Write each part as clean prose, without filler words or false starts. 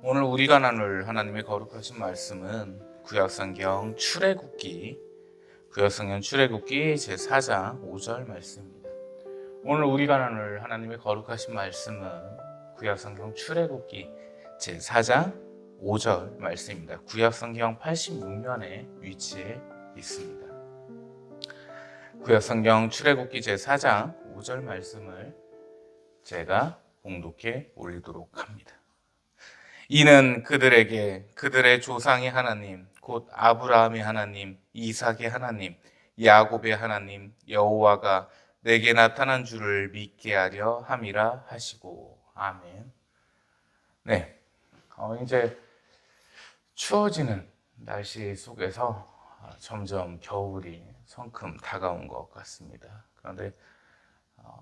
오늘 우리가 나눌 하나님의 거룩하신 말씀은 구약성경 출애굽기 제4장 5절 말씀입니다. 오늘 우리가 나눌 하나님의 거룩하신 말씀은 구약성경 출애굽기 제4장 5절 말씀입니다. 구약성경 86면에 위치해 있습니다. 구약성경 출애굽기 제4장 5절 말씀을 제가 봉독해 올리도록 합니다. 이는 그들에게 그들의 조상의 하나님 곧 아브라함의 하나님, 이삭의 하나님, 야곱의 하나님 여호와가 내게 나타난 줄을 믿게 하려 함이라 하시고. 아멘. 네, 이제 추워지는 날씨 속에서 점점 겨울이 성큼 다가온 것 같습니다. 그런데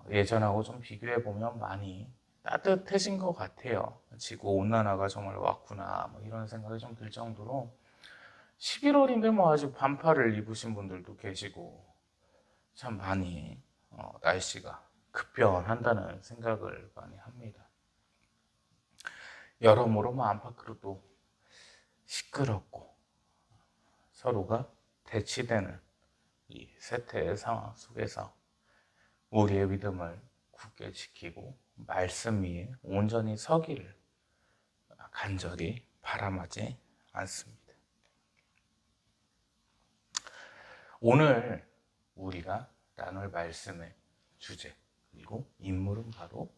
예전하고 좀 비교해 보면 많이 따뜻해진 것 같아요. 지구 온난화가 정말 왔구나, 이런 생각이 좀 들 정도로 11월인데 아직 반팔을 입으신 분들도 계시고 참 많이 날씨가 급변한다는 생각을 많이 합니다. 여러모로 안팎으로도 시끄럽고 서로가 대치되는 이 세태의 상황 속에서 우리의 믿음을 굳게 지키고 말씀 위에 온전히 서기를 간절히 바람하지 않습니다. 오늘 우리가 나눌 말씀의 주제 그리고 인물은 바로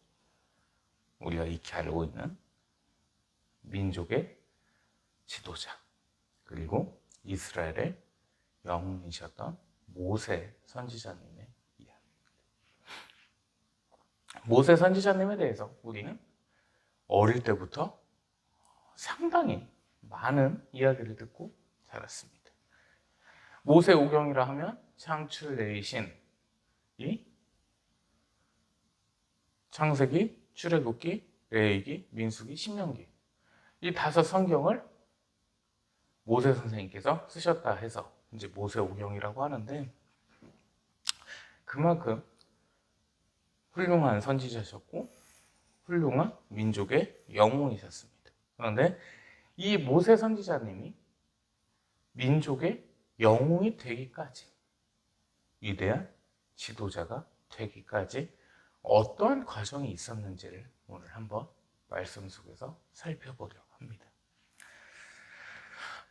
우리가 익히 알고 있는 민족의 지도자 그리고 이스라엘의 영웅이셨던 모세 선지자님의 이야기입니다. 모세 선지자님에 대해서 우리는 어릴 때부터 상당히 많은 이야기를 듣고 자랐습니다. 모세 오경이라 하면 창출 내리신 이 창세기, 출애굽기, 레위기, 민수기, 신명기 이 5 성경을 모세 선생님께서 쓰셨다 해서 이제 모세 오경이라고 하는데 그만큼 훌륭한 선지자셨고 훌륭한 민족의 영웅이셨습니다. 그런데 이 모세 선지자님이 민족의 영웅이 되기까지 위대한 지도자가 되기까지 어떠한 과정이 있었는지를 오늘 한번 말씀 속에서 살펴보려고 합니다.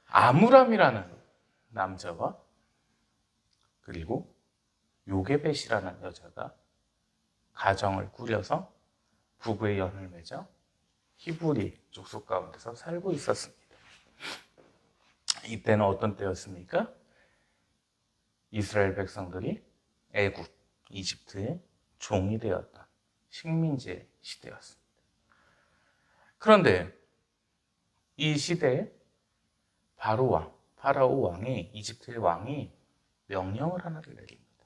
아므람이라는 남자와 그리고 요게벳이라는 여자가 가정을 꾸려서 부부의 연을 맺어 히브리 족속 가운데서 살고 있었습니다. 이때는 어떤 때였습니까? 이스라엘 백성들이 애굽, 이집트의 종이 되었던 식민지의 시대였습니다. 그런데 이 시대에 파라오 왕이 이집트의 왕이 명령을 하나를 내립니다.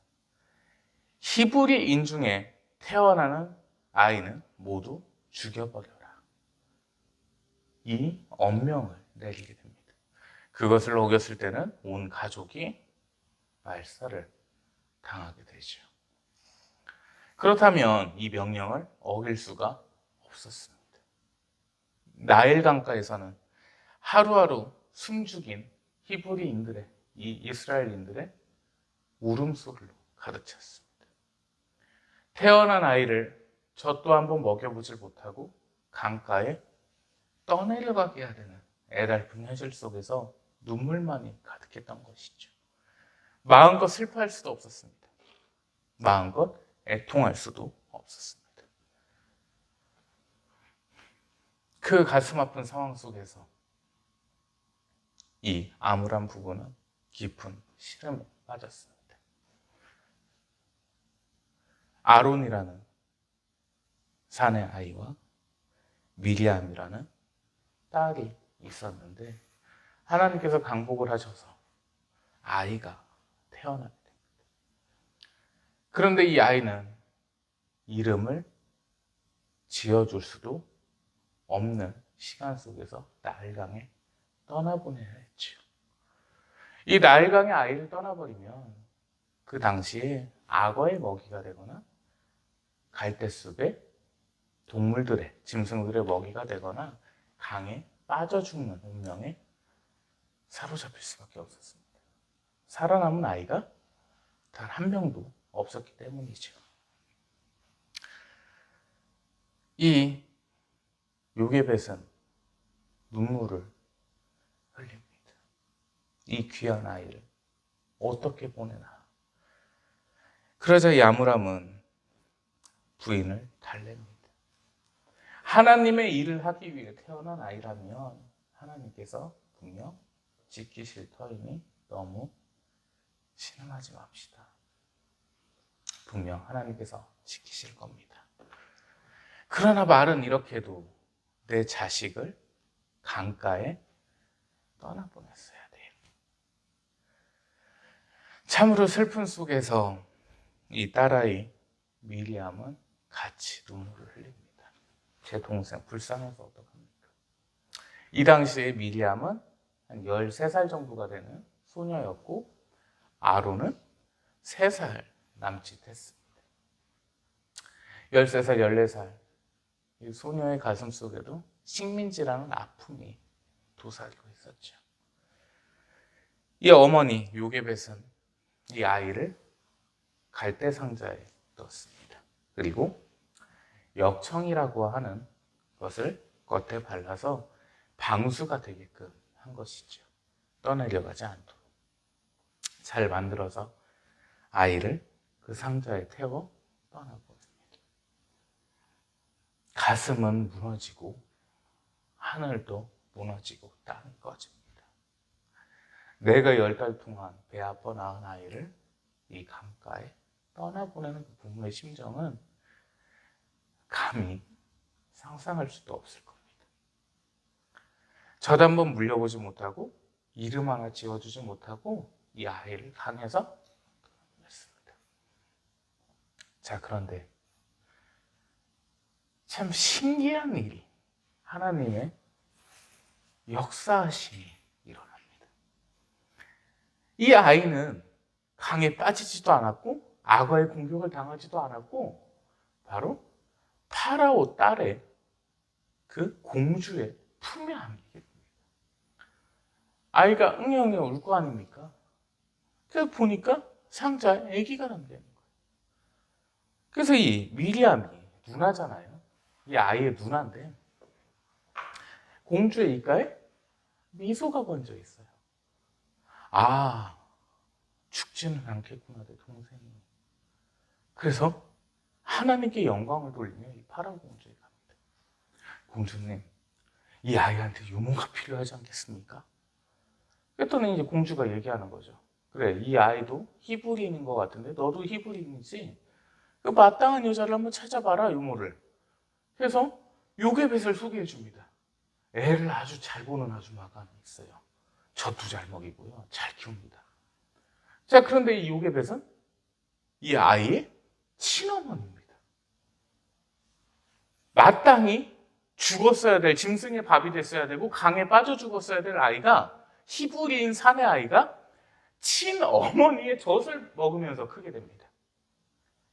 히브리인 중에 태어나는 아이는 모두 죽여버려라. 이 엄명을 내리게 됩니다. 그것을 어겼을 때는 온 가족이 말살을 당하게 되죠. 그렇다면 이 명령을 어길 수가 없었습니다. 나일 강가에서는 하루하루 숨죽인 히브리인들의 이 이스라엘인들의 울음소리로 가득 찼습니다. 태어난 아이를 젖도 한번 먹여보질 못하고 강가에 떠내려가게 해야 되는 애달픈 현실 속에서 눈물만이 가득했던 것이죠. 마음껏 슬퍼할 수도 없었습니다. 마음껏 애통할 수도 없었습니다. 그 가슴 아픈 상황 속에서 이 아므람 부부는 깊은 시름에 빠졌습니다. 아론이라는 사내 아이와 미리암이라는 딸이 있었는데 하나님께서 강복을 하셔서 아이가 태어나게 됩니다. 그런데 이 아이는 이름을 지어줄 수도 없는 시간 속에서 나일강에 떠나보내야 했죠. 이 나일강에 아이를 떠나버리면 그 당시에 악어의 먹이가 되거나 갈대숲의 동물들의 짐승들의 먹이가 되거나 강에 빠져 죽는 운명에 사로잡힐 수밖에 없었습니다. 살아남은 아이가 단 한 명도 없었기 때문이죠. 이 요게벳은 눈물을 흘립니다. 이 귀한 아이를 어떻게 보내나. 그러자 야므람은 부인을 달랩니다. 하나님의 일을 하기 위해 태어난 아이라면 하나님께서 분명 지키실 터이니 너무 신음하지 맙시다. 분명 하나님께서 지키실 겁니다. 그러나 말은 이렇게 해도 내 자식을 강가에 떠나보냈어야 돼요. 참으로 슬픈 속에서 이 딸아이 미리암은 같이 눈물을 흘립니다. 제 동생 불쌍해서 어떡합니까? 이 당시에 미리암은 한 13살 정도가 되는 소녀였고 아론은 3살 남짓했습니다. 13살, 14살 이 소녀의 가슴 속에도 식민지라는 아픔이 도사리고 있었죠. 이 어머니 요게벳은 이 아이를 갈대 상자에 넣었습니다. 그리고 역청이라고 하는 것을 겉에 발라서 방수가 되게끔 한 것이죠. 떠내려가지 않도록 잘 만들어서 아이를 그 상자에 태워 떠나보냅니다. 가슴은 무너지고 하늘도 무너지고 땅이 꺼집니다. 내가 10달 동안 배 아파 낳은 아이를 이 강가에 떠나보내는 그 부모의 심정은 감히 상상할 수도 없을 겁니다. 젖 한번 물려보지 못하고 이름 하나 지어주지 못하고 이 아이를 강에서 떠나보냈습니다. 자, 그런데 참 신기한 일이 하나님의 역사하심이 일어납니다. 이 아이는 강에 빠지지도 않았고 악어의 공격을 당하지도 않았고 바로 파라오 딸의 그 공주의 품에 안기게 됩니다. 아이가 응애응애 울 거 아닙니까? 그래서 보니까 상자에 아기가 담겨있는 거예요. 그래서 이 미리암이 누나잖아요. 이 아이의 누나인데 공주의 입가에 미소가 번져 있어요. 아, 죽지는 않겠구나 내 동생이. 그래서 하나님께 영광을 돌리며 이 파라오 공주에 갑니다. 공주님, 이 아이한테 유모가 필요하지 않겠습니까? 그랬더니 이제 공주가 얘기하는 거죠. 그래, 이 아이도 히브리인인 것 같은데 너도 히브리인이지? 그 마땅한 여자를 한번 찾아봐라, 유모를. 그래서 요게벳을 소개해 줍니다. 애를 아주 잘 보는 아줌마가 있어요. 젖도 잘 먹이고요. 잘 키웁니다. 자, 그런데 이 요게벳은 이 아이의 친어머니입니다. 마땅히 죽었어야 될, 짐승의 밥이 됐어야 되고 강에 빠져 죽었어야 될 아이가, 히브리인 사내 아이가 친어머니의 젖을 먹으면서 크게 됩니다.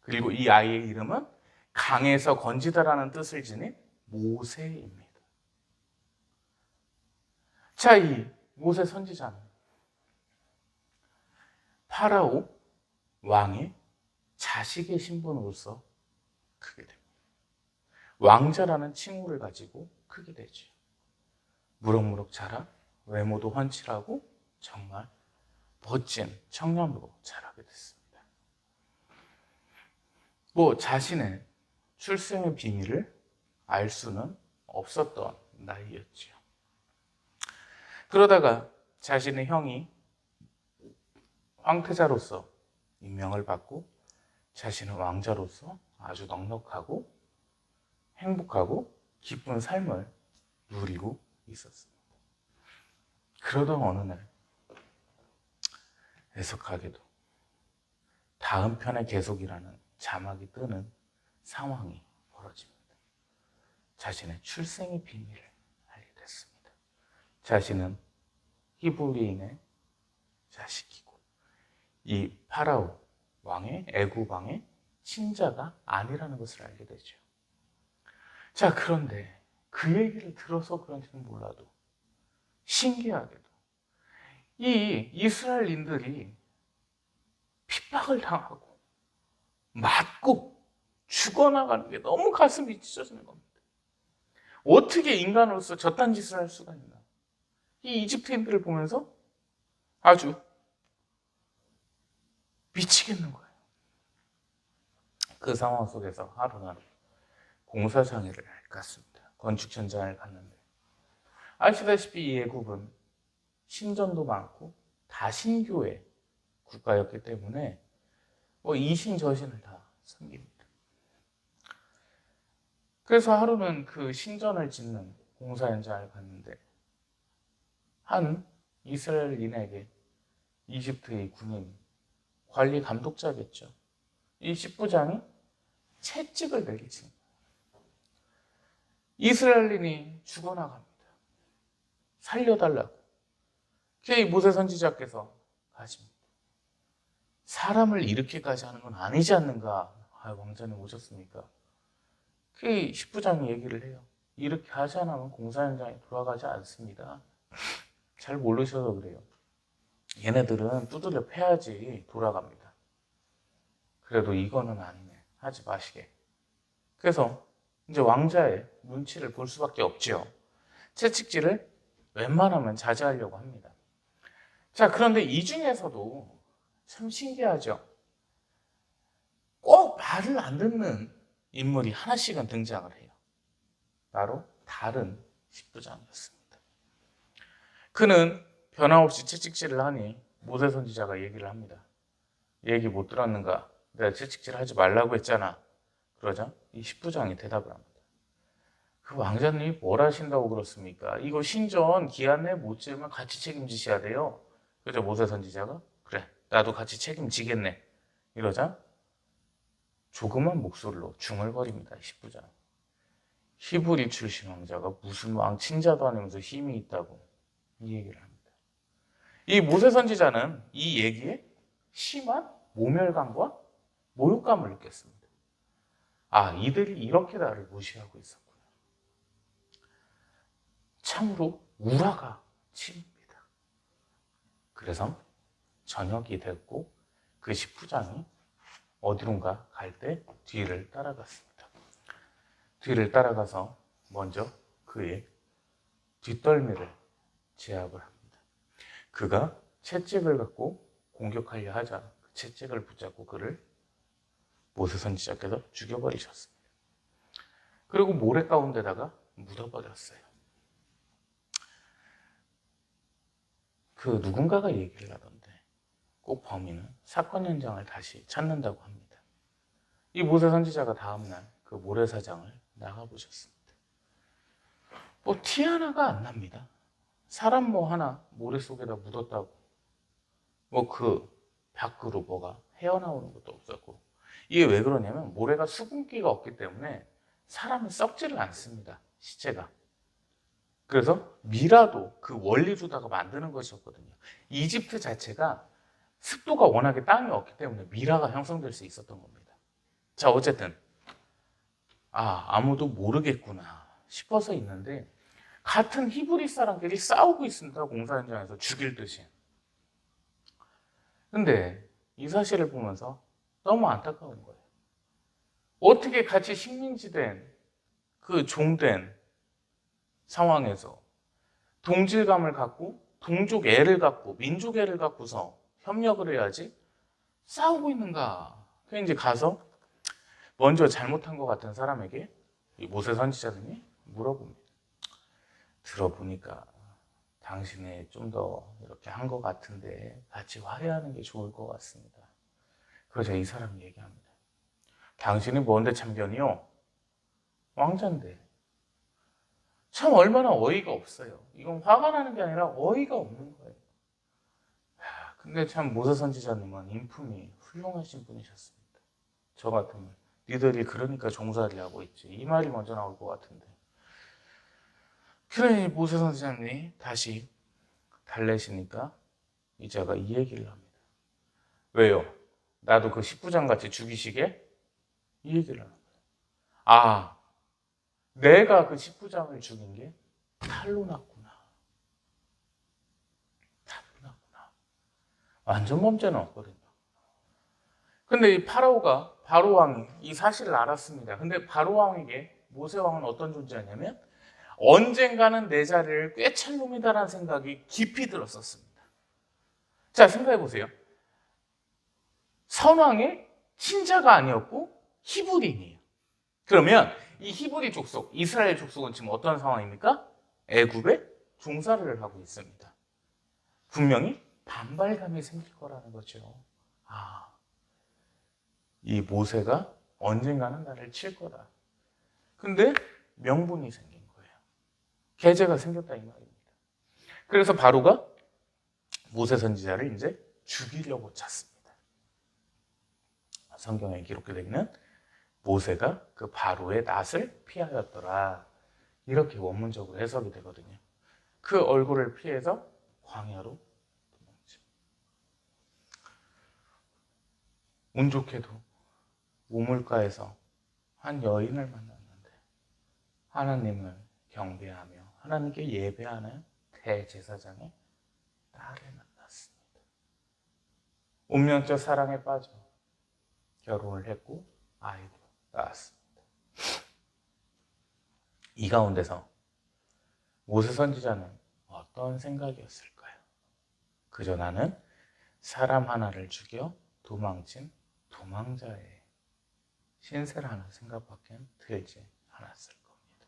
그리고 이 아이의 이름은 강에서 건지다라는 뜻을 지닌 모세입니다. 자, 이 모세 선지자는 파라오 왕의 자식의 신분으로서 크게 됩니다. 왕자라는 칭호를 가지고 크게 되죠. 무럭무럭 자라 외모도 훤칠하고 정말 멋진 청년으로 자라게 됐습니다. 자신의 출생의 비밀을 알 수는 없었던 나이였죠. 그러다가 자신의 형이 황태자로서 임명을 받고 자신은 왕자로서 아주 넉넉하고 행복하고 기쁜 삶을 누리고 있었습니다. 그러던 어느 날 애석하게도 다음 편의 계속이라는 자막이 뜨는 상황이 벌어집니다. 자신의 출생의 비밀을 알게 됐습니다. 자신은 히브리인의 자식이고 이 파라오 왕의 애굽 왕의 친자가 아니라는 것을 알게 되죠. 자, 그런데 그 얘기를 들어서 그런지는 몰라도 신기하게도 이 이스라엘인들이 핍박을 당하고 맞고 죽어나가는 게 너무 가슴이 찢어지는 겁니다. 어떻게 인간으로서 저딴 짓을 할 수가 있나. 이 이집트인들을 보면서 아주 미치겠는 거예요. 그 상황 속에서 하루는 공사장애를 갔습니다. 건축 현장을 갔는데 아시다시피 이 애굽은 신전도 많고 다신교의 국가였기 때문에 이신저신을 다 섬깁니다. 그래서 하루는 그 신전을 짓는 공사 현장을 갔는데 한 이스라엘인에게 이집트의 군인, 관리 감독자겠죠. 이 십부장이 채찍을 내리친 거예요. 이스라엘인이 죽어나갑니다. 살려달라고. 이 모세 선지자께서 가십니다. 사람을 이렇게까지 하는 건 아니지 않는가? 왕자님 오셨습니까? 그 십부장이 얘기를 해요. 이렇게 하지 않으면 공사 현장에 돌아가지 않습니다. 잘 모르셔서 그래요. 얘네들은 두들려 패야지 돌아갑니다. 그래도 이거는 아니네. 하지 마시게. 그래서 이제 왕자의 눈치를 볼 수밖에 없죠. 채찍질을 웬만하면 자제하려고 합니다. 자, 그런데 이 중에서도 참 신기하죠. 꼭 말을 안 듣는 인물이 하나씩은 등장을 해요. 바로 다른 십부장이었습니다. 그는 변함없이 채찍질을 하니 모세 선지자가 얘기를 합니다. 얘기 못 들었는가? 내가 채찍질 하지 말라고 했잖아. 그러자 이 십부장이 대답을 합니다. 그 왕자님이 뭘 하신다고 그렇습니까? 이거 신전 기한 내에 못 지으면 같이 책임지셔야 돼요. 그러자 모세 선지자가 그래, 나도 같이 책임지겠네. 이러자 조그만 목소리로 중얼거립니다. 십부장. 히브리 출신 왕자가 무슨 왕 친자도 아니면서 힘이 있다고 이 얘기를 합니다. 이 모세 선지자는 이 얘기에 심한 모멸감과 모욕감을 느꼈습니다. 아, 이들이 이렇게 나를 무시하고 있었구나. 참으로 우라가 치밉니다. 그래서 저녁이 됐고 그 십부장이 어디론가 갈 때 뒤를 따라갔습니다. 뒤를 따라가서 먼저 그의 뒷덜미를 제압을 합니다. 그가 채찍을 갖고 공격하려 하자 그 채찍을 붙잡고 그를 모세 선지자께서 죽여버리셨습니다. 그리고 모래 가운데다가 묻어버렸어요. 그 누군가가 얘기를 하던데 꼭 범인은 사건 현장을 다시 찾는다고 합니다. 이 모세 선지자가 다음날 그 모래사장을 나가보셨습니다. 티 하나가 안 납니다. 사람 하나 모래 속에다 묻었다고 그 밖으로 뭐가 헤어나오는 것도 없었고, 이게 왜 그러냐면 모래가 수분기가 없기 때문에 사람은 썩지를 않습니다. 시체가. 그래서 미라도 그 원리로다가 만드는 것이었거든요. 이집트 자체가 습도가 워낙에 땅이 없기 때문에 미라가 형성될 수 있었던 겁니다. 자, 어쨌든 아무도 모르겠구나 싶어서 있는데 같은 히브리 사람끼리 싸우고 있습니다. 공사 현장에서 죽일 듯이. 근데 이 사실을 보면서 너무 안타까운 거예요. 어떻게 같이 식민지된 그 종된 상황에서 동질감을 갖고 동족 애를 갖고 민족 애를 갖고서 협력을 해야지 싸우고 있는가. 그래서 이제 가서 먼저 잘못한 것 같은 사람에게 이 모세 선지자님이 물어봅니다. 들어보니까 당신이 좀 더 이렇게 한 것 같은데 같이 화해하는 게 좋을 것 같습니다. 그러자 이 사람이 얘기합니다. 당신이 뭔데 참견이요? 왕자인데. 참 얼마나 어이가 없어요. 이건 화가 나는 게 아니라 어이가 없는 거예요. 근데 참 모세 선지자님은 인품이 훌륭하신 분이셨습니다. 저 같으면 니들이 그러니까 종살이 하고 있지. 이 말이 먼저 나올 것 같은데. 그러니 모세 선지자님이 다시 달래시니까 이자가 이 얘기를 합니다. 왜요? 나도 그 십부장 같이 죽이시게? 이 얘기를 합니다. 내가 그 십부장을 죽인 게 탈로 났구나. 완전 범죄는 없거든요. 근데 이 파라오가 바로 왕이 이 사실을 알았습니다. 근데 바로 왕에게 모세 왕은 어떤 존재였냐면 언젠가는 내 자리를 꿰찰 놈이다라는 생각이 깊이 들었었습니다. 자, 생각해 보세요. 선왕의 친자가 아니었고 히브리인이에요. 그러면 이 히브리 족속, 이스라엘 족속은 지금 어떤 상황입니까? 애굽에 종살이를 하고 있습니다. 분명히 반발감이 생길 거라는 거죠. 아, 이 모세가 언젠가는 나를 칠 거다. 근데 명분이 생긴 거예요. 계제가 생겼다 이 말입니다. 그래서 바로가 모세 선지자를 이제 죽이려고 찼습니다. 성경에 기록되어 있는 모세가 그 바로의 낯을 피하였더라. 이렇게 원문적으로 해석이 되거든요. 그 얼굴을 피해서 광야로 도망쳐. 운 좋게도 우물가에서 한 여인을 만났는데 하나님을 경배하며 하나님께 예배하는 대제사장의 딸을 만났습니다. 운명적 사랑에 빠져 결혼을 했고 아이도 낳았습니다. 이 가운데서 모세 선지자는 어떤 생각이었을까요? 그저 나는 사람 하나를 죽여 도망친 도망자의 신세라는 생각밖에 들지 않았을 겁니다.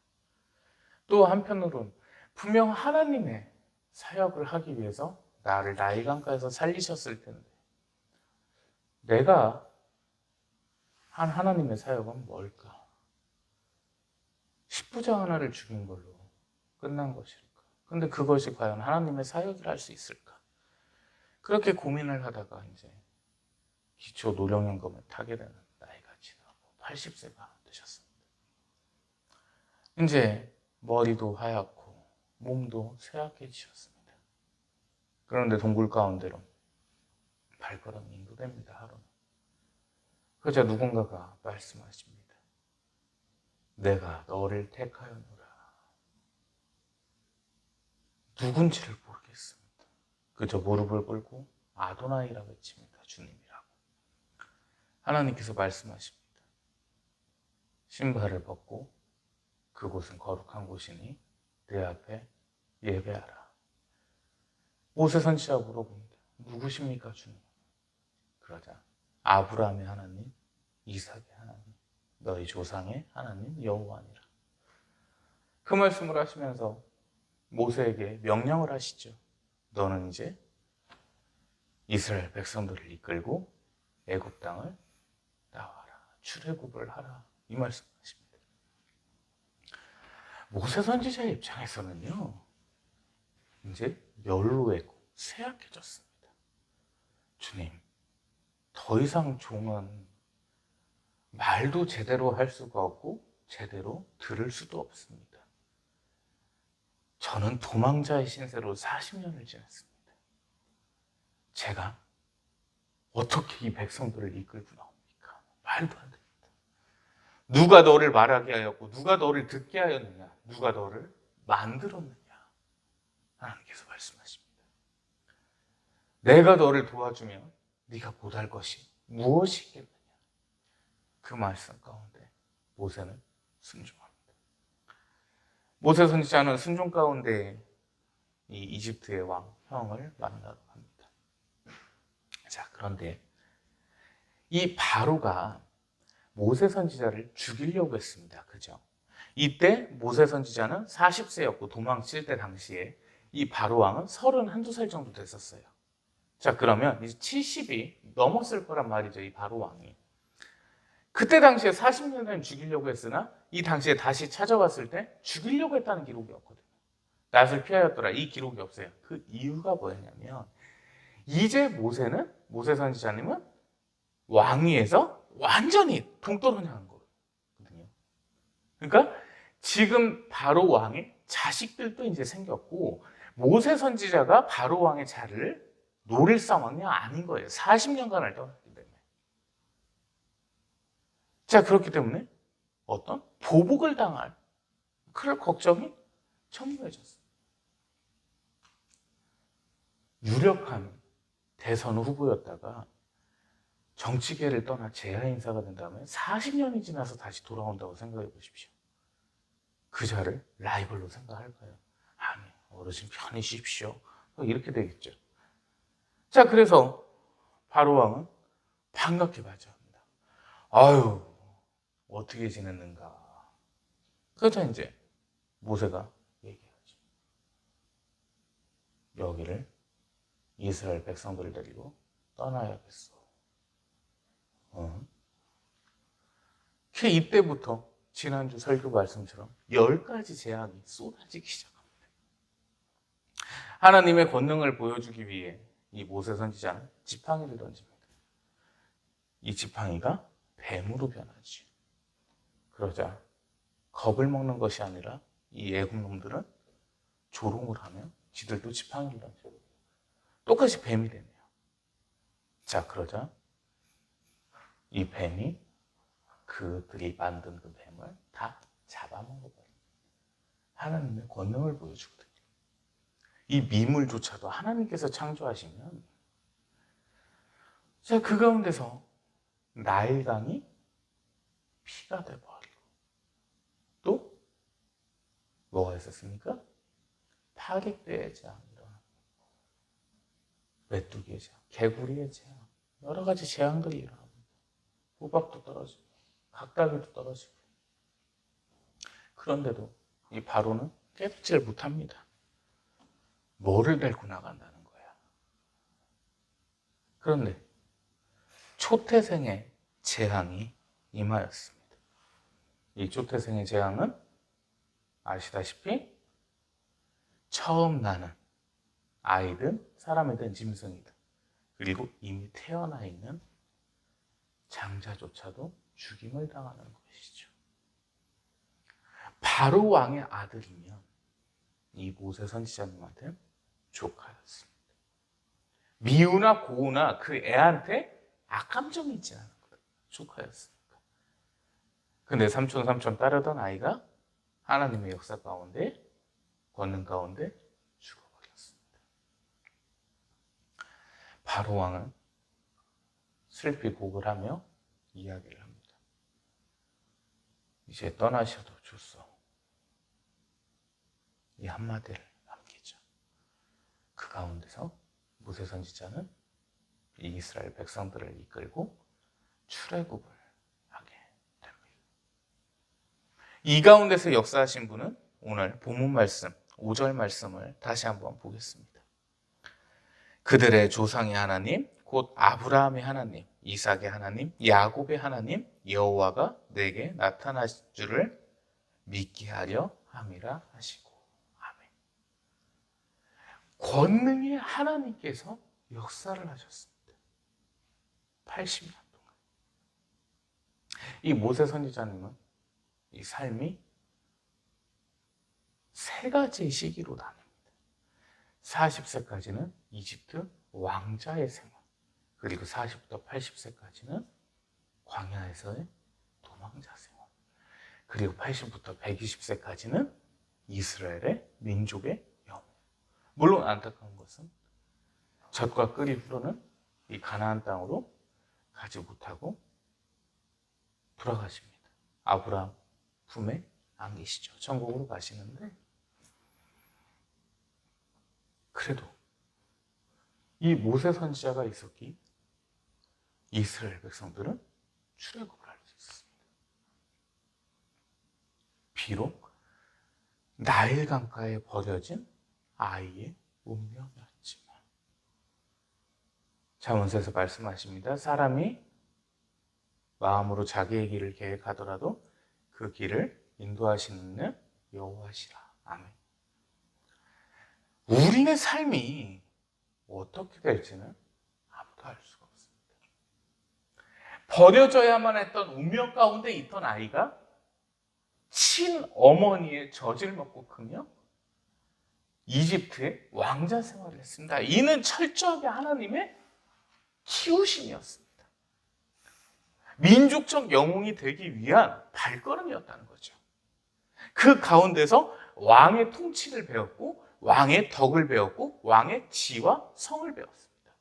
또 한편으로는 분명 하나님의 사역을 하기 위해서 나를 나이강가에서 살리셨을 텐데 내가 한 하나님의 사역은 뭘까? 십부자 하나를 죽인 걸로 끝난 것일까? 근데 그것이 과연 하나님의 사역을 할 수 있을까? 그렇게 고민을 하다가 이제 기초 노령연금을 타게 되는 나이가 지나고 80세가 되셨습니다. 이제 머리도 하얗고 몸도 쇠약해지셨습니다. 그런데 동굴 가운데로 발걸음이 인도됩니다. 하루는. 그러자 누군가가 말씀하십니다. 내가 너를 택하였노라. 누군지를 모르겠습니다. 그저 무릎을 꿇고 아도나이라 외칩니다. 주님이라고. 하나님께서 말씀하십니다. 신발을 벗고 그곳은 거룩한 곳이니 내 앞에 예배하라. 모세 선지자가 물어봅니다. 누구십니까 주님? 그러자 아브라함의 하나님, 이삭의 하나님, 너희 조상의 하나님 여호와니라. 그 말씀을 하시면서 모세에게 명령을 하시죠. 너는 이제 이스라엘 백성들을 이끌고 애굽 땅을 나와라. 출애굽을 하라. 이 말씀하십니다. 모세 선지자의 입장에서는요. 이제 연로했고 쇠약해졌습니다. 주님, 더 이상 종은 말도 제대로 할 수가 없고 제대로 들을 수도 없습니다. 저는 도망자의 신세로 40년을 지냈습니다. 제가 어떻게 이 백성들을 이끌고 나옵니까? 말도 안 됩니다. 누가 너를 말하게 하였고 누가 너를 듣게 하였느냐? 누가 너를 만들었느냐? 하나님께서 말씀하십니다. 내가 너를 도와주면 네가 못할 것이 무엇이겠느냐? 그 말씀 가운데 모세는 순종합니다. 모세 선지자는 순종 가운데 이 이집트의 왕 형을 만나러 갑니다. 자, 그런데 이 바로가 모세 선지자를 죽이려고 했습니다. 그죠? 이때 모세 선지자는 40세였고 도망칠 때 당시에 이 바로 왕은 31~32살 정도 됐었어요. 자, 그러면 이제 70이 넘었을 거란 말이죠. 이 바로 왕이. 그때 당시에 40년 전에 죽이려고 했으나 이 당시에 다시 찾아왔을 때 죽이려고 했다는 기록이 없거든요. 낯을 피하였더라. 이 기록이 없어요. 그 이유가 뭐였냐면 이제 모세 선지자님은 왕위에서 완전히 동떨어져간 거거든요. 그러니까 지금 바로 왕의 자식들도 이제 생겼고 모세 선지자가 바로 왕의 자리를 노릴 상황이 아닌 거예요. 40년간을 떠났기 때문에. 자, 그렇기 때문에 어떤 보복을 당할 그럴 걱정이 첨예해졌어요. 유력한 대선 후보였다가 정치계를 떠나 재야 인사가 된 다음에 40년이 지나서 다시 돌아온다고 생각해 보십시오. 그 자를 라이벌로 생각할까요? 아니, 어르신 편히 쉬십시오. 이렇게 되겠죠. 자, 그래서 바로왕은 반갑게 맞이합니다. 아유, 어떻게 지냈는가. 그러자 이제 모세가 얘기하죠. 여기를 이스라엘 백성들을 데리고 떠나야겠어. 이때부터 지난주 설교 말씀처럼 10가지 재앙이 쏟아지기 시작합니다. 하나님의 권능을 보여주기 위해 이 모세 선지자는 지팡이를 던집니다. 이 지팡이가 뱀으로 변하지. 그러자 겁을 먹는 것이 아니라 이 애국놈들은 조롱을 하며 지들도 지팡이를 던져요. 똑같이 뱀이 되네요. 자, 그러자 이 뱀이 그들이 만든 그 뱀을 다 잡아먹어버려요. 하나님의 권능을 보여주거든요. 이 미물조차도 하나님께서 창조하시면, 자, 그 가운데서 나일강이 피가 돼버리고, 또 뭐가 있었습니까? 파객배의 재앙이 일어나고, 메뚜기의 재앙, 개구리의 재앙, 여러 가지 재앙들이 일어납니다. 호박도 떨어지고 각다기도 떨어지고. 그런데도 이 바로는 깨닫지를 못합니다. 뭐를 밟고 나간다는 거야. 그런데 초태생의 재앙이 임하였습니다. 이 초태생의 재앙은 아시다시피 처음 나는 아이든 사람이든 짐승이든, 그리고 이미 태어나 있는 장자조차도 죽임을 당하는 것이죠. 바로 왕의 아들이면 이 모세 선지자님한테 조카였습니다. 미우나 고우나 그 애한테 악감정이 있지 않은 거예요. 조카였으니까. 근데 삼촌 따르던 아이가 하나님의 역사 가운데, 권능 가운데 죽어버렸습니다. 바로 왕은 슬피 곡을 하며 이야기를 합니다. 이제 떠나셔도 좋소. 이 한마디를 남기죠. 그 가운데서 모세 선지자는 이 이스라엘 백성들을 이끌고 출애굽을 하게 됩니다. 이 가운데서 역사하신 분은 오늘 본문 말씀 5절 말씀을 다시 한번 보겠습니다. 그들의 조상의 하나님 곧 아브라함의 하나님, 이삭의 하나님, 야곱의 하나님 여호와가 내게 나타나실 줄을 믿게 하려 함이라 하시고. 아멘. 권능의 하나님께서 역사를 하셨습니다. 80년 동안. 이 모세 선지자님은 이 삶이 세 가지 시기로 나뉩니다. 40세까지는 이집트 왕자의 생활, 그리고 40부터 80세까지는 광야에서의 도망자 생활, 그리고 80부터 120세까지는 이스라엘의 민족의 영웅. 물론 안타까운 것은 젖과 꿀이 흐르는 이 가나안 땅으로 가지 못하고 돌아가십니다. 아브라함 품에 안기시죠. 천국으로 가시는데, 그래도 이 모세 선지자가 있었기에 이스라엘 백성들은 출애굽을 할 수 있었습니다. 비록 나일 강가에 버려진 아이의 운명이었지만, 잠언서에서 말씀하십니다. 사람이 마음으로 자기의 길을 계획하더라도 그 길을 인도하시는 여호와시라. 아멘. 우리의 삶이 어떻게 될지는 아무도 알 수가 없습니다. 버려져야만 했던 운명 가운데 있던 아이가 친어머니의 젖을 먹고 크며 이집트의 왕자 생활을 했습니다. 이는 철저하게 하나님의 키우심이었습니다. 민족적 영웅이 되기 위한 발걸음이었다는 거죠. 그 가운데서 왕의 통치를 배웠고, 왕의 덕을 배웠고, 왕의 지와 성을 배웠습니다.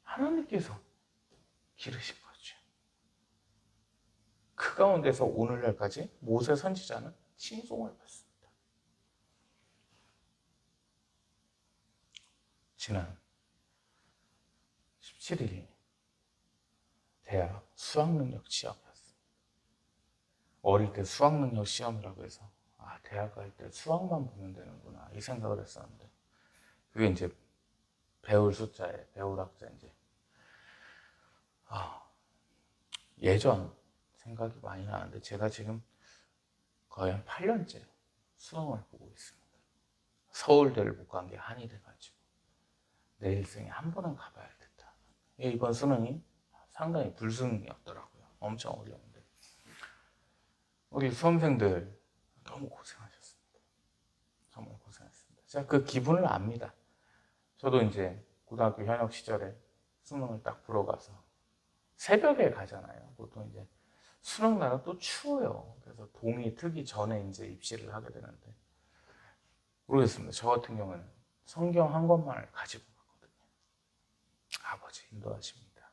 하나님께서 기르신 거죠. 그 가운데서 오늘날까지 모세 선지자는 칭송을 받습니다. 지난 17일이 대학 수학능력 시험이었어요. 어릴 때 수학능력 시험이라고 해서 대학 갈 때 수학만 보면 되는구나 이 생각을 했었는데, 그게 이제 배울 숫자에 배울 학자인지 예전 생각이 많이 나는데, 제가 지금 거의 한 8년째 수능을 보고 있습니다. 서울대를 못 간 게 한이 돼가지고 내 일생에 한 번은 가봐야겠다. 이번 수능이 상당히 불수능이었더라고요. 엄청 어려운데 우리 수험생들 너무 고생하셨습니다. 정말 고생했습니다. 제가 그 기분을 압니다. 저도 이제 고등학교 현역 시절에 수능을 딱 보러 가서 새벽에 가잖아요. 보통 이제 수능 날은 또 추워요. 그래서 동이 트기 전에 이제 입시를 하게 되는데, 모르겠습니다. 저 같은 경우는 성경 한 권만을 가지고 갔거든요. 아버지 인도하십니다.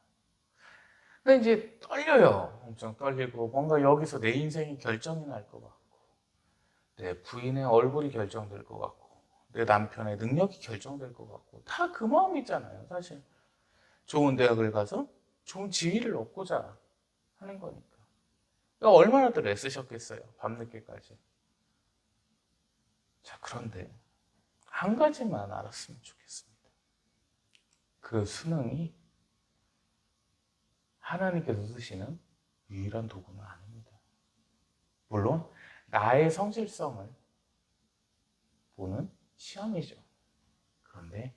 근데 이제 떨려요. 엄청 떨리고, 뭔가 여기서 내 인생이 결정이 날 것 같고, 내 부인의 얼굴이 결정될 것 같고, 내 남편의 능력이 결정될 것 같고, 다 그 마음이잖아요. 사실 좋은 대학을 가서 좋은 지위를 얻고자 하는 거니까. 그러니까 얼마나들 애쓰셨겠어요. 밤늦게까지. 자, 그런데 한 가지만 알았으면 좋겠습니다. 그 수능이 하나님께서 쓰시는 유일한 도구는 아닙니다. 물론 나의 성실성을 보는 시험이죠. 그런데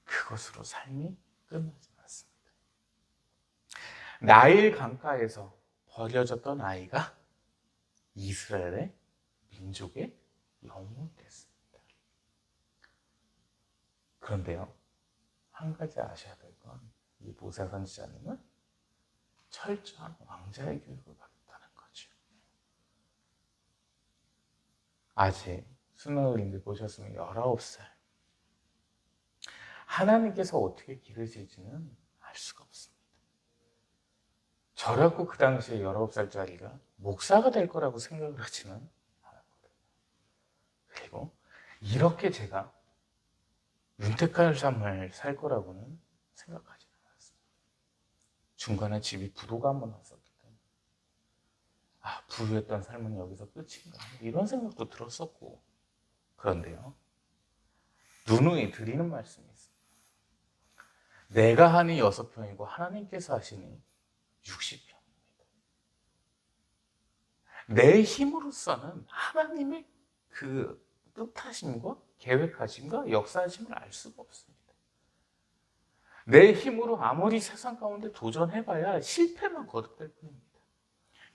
그것으로 삶이 끝나지 않습니다. 나일 강가에서 버려졌던 아이가 이스라엘의 민족의 영웅이 됐습니다. 그런데요, 한 가지 아셔야 될 건, 이 모세 선지자님은 철저한 왕자의 교육을 받았다는 거죠. 아직 수능을 이제 보셨으면 19살. 하나님께서 어떻게 기르실지는 알 수가 없습니다. 저라고 그 당시에 19살짜리가 목사가 될 거라고 생각을 하지는 않았거든요. 그리고 이렇게 제가 윤택한 삶을 살 거라고는 생각하지 않았습니다. 중간에 집이 부도가 한번 났었기 때문에 부유했던 삶은 여기서 끝인가 이런 생각도 들었었고, 그런데요, 누누이 드리는 말씀이 있습니다. 내가 하니 6평이고 하나님께서 하시니 60평입니다. 내 힘으로서는 하나님의 그 뜻하심과 계획하심과 역사하심을 알 수가 없습니다. 내 힘으로 아무리 세상 가운데 도전해봐야 실패만 거듭될 뿐입니다.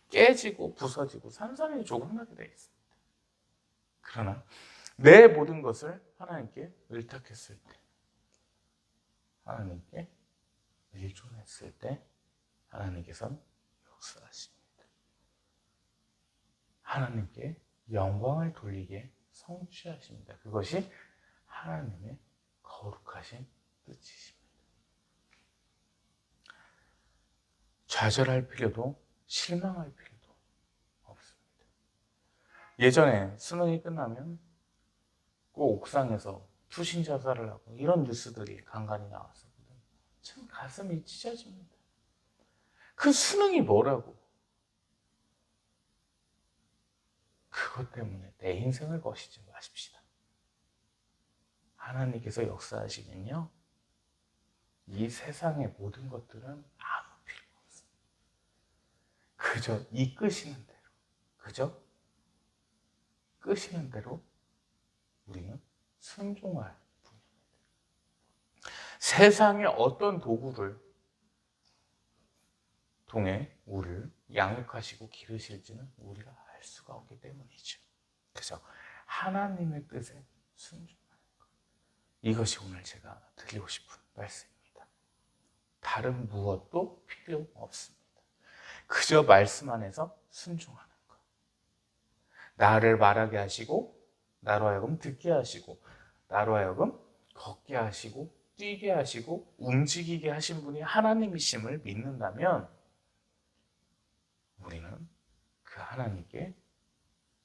깨지고 부서지고 산산이 조각나게 되어 있습니다. 그러나 내 모든 것을 하나님께 의탁했을 때, 하나님께 의존했을 때 하나님께서는 역사하십니다. 하나님께 영광을 돌리게 성취하십니다. 그것이 하나님의 거룩하신 뜻이십니다. 좌절할 필요도 실망할 필요도 없습니다. 예전에 수능이 끝나면 꼭 옥상에서 투신 자살을 하고 이런 뉴스들이 간간히 나왔었거든요. 참 가슴이 찢어집니다. 그 수능이 뭐라고? 그것 때문에 내 인생을 거시지 마십시다. 하나님께서 역사하시면요, 이 세상의 모든 것들은 아무 필요가 없습니다. 그저 이끄시는 대로, 그저 끄시는 대로 우리는 순종할 뿐입니다. 세상의 어떤 도구를 통해 우리를 양육하시고 기르실지는 우리가 알 수가 없기 때문이죠. 그래서 하나님의 뜻에 순종하는 것, 이것이 오늘 제가 드리고 싶은 말씀입니다. 다른 무엇도 필요 없습니다. 그저 말씀 안에서 순종하는 것. 나를 말하게 하시고 나로 하여금 듣게 하시고 나로 하여금 걷게 하시고 뛰게 하시고 움직이게 하신 분이 하나님이심을 믿는다면 우리는 그 하나님께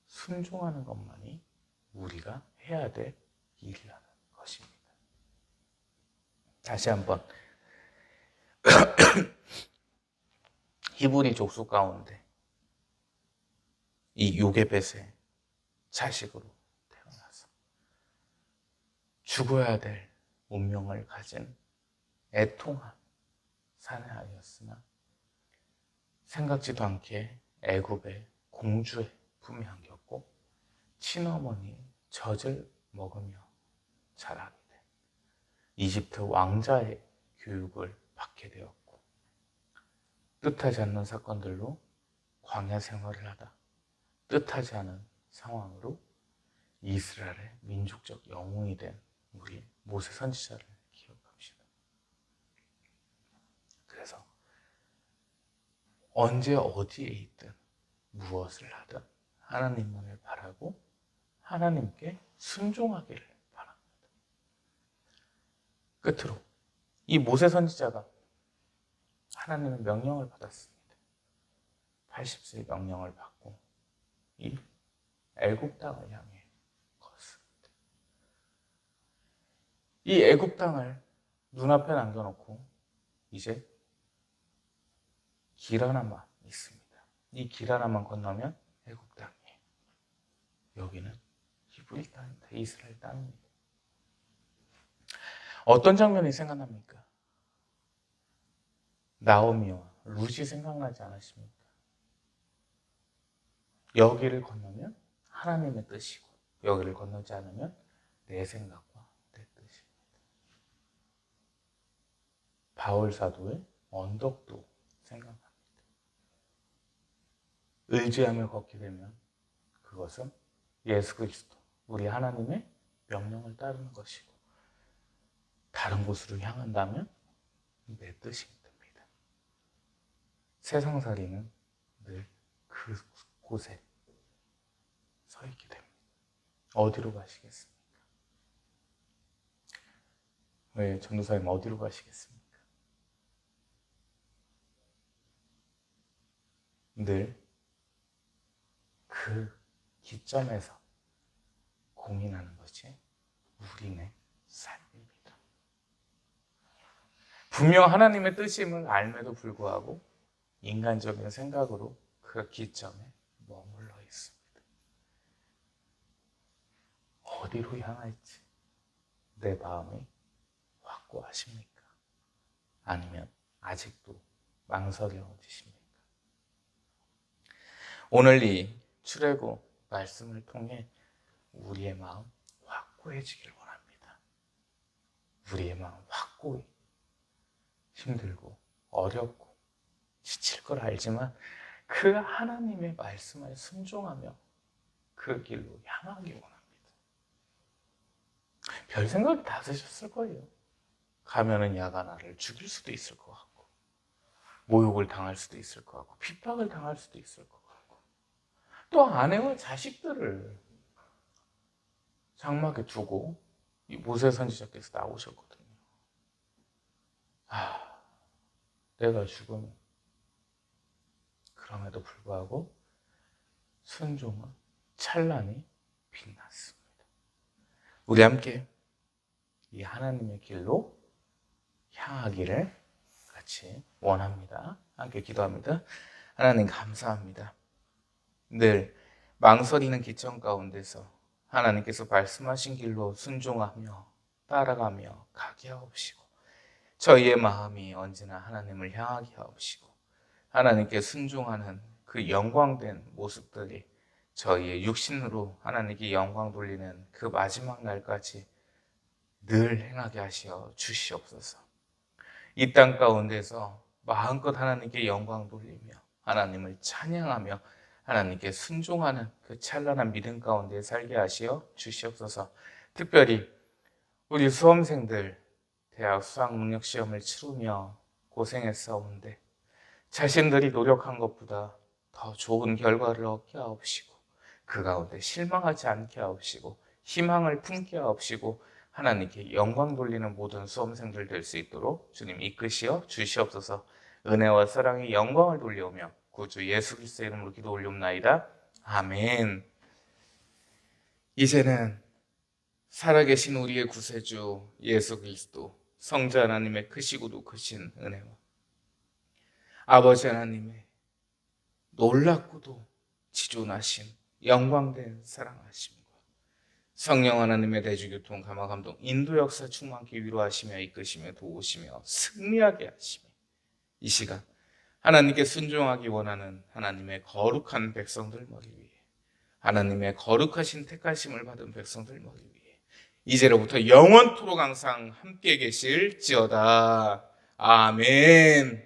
순종하는 것만이 우리가 해야 될 일이라는 것입니다. 다시 한번 히브리 족속 가운데 이 요게벳의 자식으로 태어나서 죽어야 될 운명을 가진 애통한 사내아이였으나 생각지도 않게 애굽의 공주의 품에 안겼고 친어머니의 젖을 먹으며 자라게 된 이집트 왕자의 교육을 받게 되었고 뜻하지 않는 사건들로 광야 생활을 하다 뜻하지 않은 상황으로 이스라엘의 민족적 영웅이 된 우리 모세 선지자를 기억합시다. 그래서 언제 어디에 있든 무엇을 하든 하나님만을 바라고 하나님께 순종하기를 바랍니다. 끝으로 이 모세 선지자가 하나님의 명령을 받았습니다. 80세의 명령을 받고 이 애굽 땅을 향해 걷습니다. 이 애굽 땅을 눈앞에 남겨놓고 이제 길 하나만 있습니다. 이 길 하나만 건너면 애굽 땅이에요. 여기는 히브리 땅입니다. 이스라엘 땅입니다. 어떤 장면이 생각납니까? 나오미와 룻이 생각나지 않으십니까? 여기를 건너면 하나님의 뜻이고 여기를 건너지 않으면 내 생각과 내 뜻입니다. 바울 사도의 언덕도 생각납니다. 의지하며 걷게 되면 그것은 예수 그리스도, 우리 하나님의 명령을 따르는 것이고 다른 곳으로 향한다면 내 뜻이 됩니다. 세상살이는 늘 그곳에 서 있게 됩니다. 어디로 가시겠습니까? 왜 전도사님 어디로 가시겠습니까? 늘 그 기점에서 고민하는 것이 우리의 삶입니다. 분명 하나님의 뜻임을 알매도 불구하고 인간적인 생각으로 그 기점에 머물러 있습니다. 어디로 향할지 내 마음이 확고하십니까? 아니면 아직도 망설여지십니까? 오늘 이 출애굽 말씀을 통해 우리의 마음 확고해지길 원합니다. 우리의 마음 확고히 힘들고 어렵고 지칠 걸 알지만 그 하나님의 말씀을 순종하며 그 길로 향하기 원합니다. 별 생각이 다 드셨을 거예요. 가면은 야가 나를 죽일 수도 있을 것 같고 모욕을 당할 수도 있을 것 같고 핍박을 당할 수도 있을 것 같고 또 아내와 자식들을 장막에 두고 이 모세 선지자께서 나오셨거든요. 내가 죽으면 그럼에도 불구하고 순종은 찬란히 빛났습니다. 우리 함께 이 하나님의 길로 향하기를 같이 원합니다. 함께 기도합니다. 하나님 감사합니다. 늘 망설이는 기점 가운데서 하나님께서 말씀하신 길로 순종하며 따라가며 가게 하옵시고 저희의 마음이 언제나 하나님을 향하게 하옵시고 하나님께 순종하는 그 영광된 모습들이 저희의 육신으로 하나님께 영광 돌리는 그 마지막 날까지 늘 행하게 하시어 주시옵소서. 이 땅 가운데서 마음껏 하나님께 영광 돌리며 하나님을 찬양하며 하나님께 순종하는 그 찬란한 믿음 가운데 살게 하시어 주시옵소서. 특별히 우리 수험생들 대학 수학능력시험을 치르며 고생했사온데 자신들이 노력한 것보다 더 좋은 결과를 얻게 하옵시고 그 가운데 실망하지 않게 하옵시고 희망을 품게 하옵시고 하나님께 영광 돌리는 모든 수험생들 될 수 있도록 주님 이끄시어 주시옵소서. 은혜와 사랑의 영광을 돌려오며 구주 예수 그리스도의 이름으로 기도 올리옵나이다. 아멘. 이제는 살아계신 우리의 구세주 예수 그리스도 성자 하나님의 크시고도 크신 은혜와 아버지 하나님의 놀랍고도 지존하신 영광된 사랑하심과 성령 하나님의 대주교통 감화감동 인도 역사 충만케 위로하시며 이끄시며 도우시며 승리하게 하시며 이 시간 하나님께 순종하기 원하는 하나님의 거룩한 백성들 머리 위에 하나님의 거룩하신 택하심을 받은 백성들 머리 위에 이제로부터 영원토록 항상 함께 계실지어다. 아멘.